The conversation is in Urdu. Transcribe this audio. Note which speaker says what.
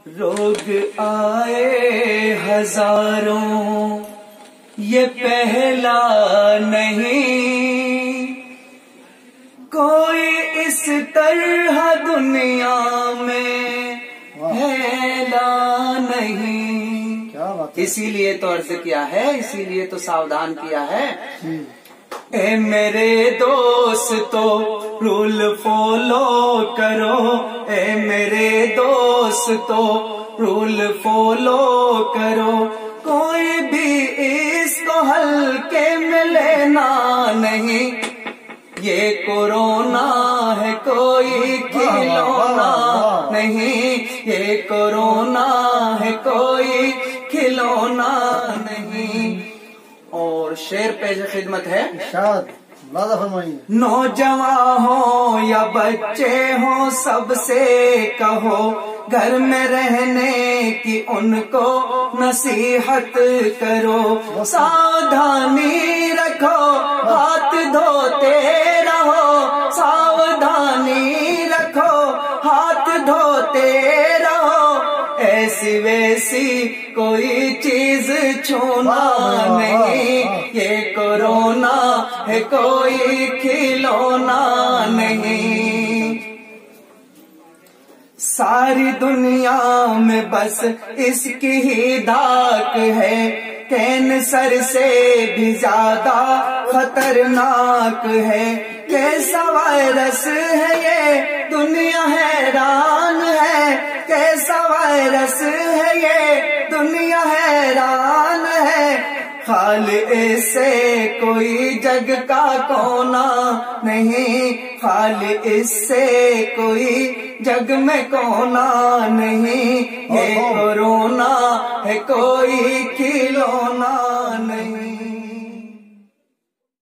Speaker 1: روگ آئے ہزاروں یہ پہلا نہیں، کوئی اس طرح دنیا میں پھیلا نہیں۔ اسی لیے تو عرض کیا ہے، اسی لیے تو ساودھان کیا ہے، اے میرے دوستو رول فالو کرو، اے میرے دوستو رول فالو کرو، کوئی بھی اس کو ہلکے میں لینا نہیں، یہ کورونا ہے کوئی کھلونا نہیں، یہ کورونا ہے کوئی کھلونا نہیں۔ اور شعر پیش خدمت ہے، نوجوان ہوں یا بچے ہوں سب سے کہو، گھر میں رہنے کی ان کو نصیحت کرو، ساودھانی رکھو ہاتھ دھوتے رہو، ساودھانی رکھو ہاتھ دھوتے رہو، ایسی ویسی کوئی چیز چھونا نہیں، یہ کورونا ہے کوئی کھلونا نہیں۔ ساری دنیا میں بس اس کی ہی دھاک ہے، کینسر سے بھی زیادہ خطرناک ہے، کیسا وائرس ہے یہ دنیا حیران ہے، کیسا وائرس ہے یہ دنیا حیران ہے، خالق سے کوئی جگ کا کونا نہیں، خالق سے کوئی جگ میں کونا نہیں، یہ کورونا ہے کوئی کھلونا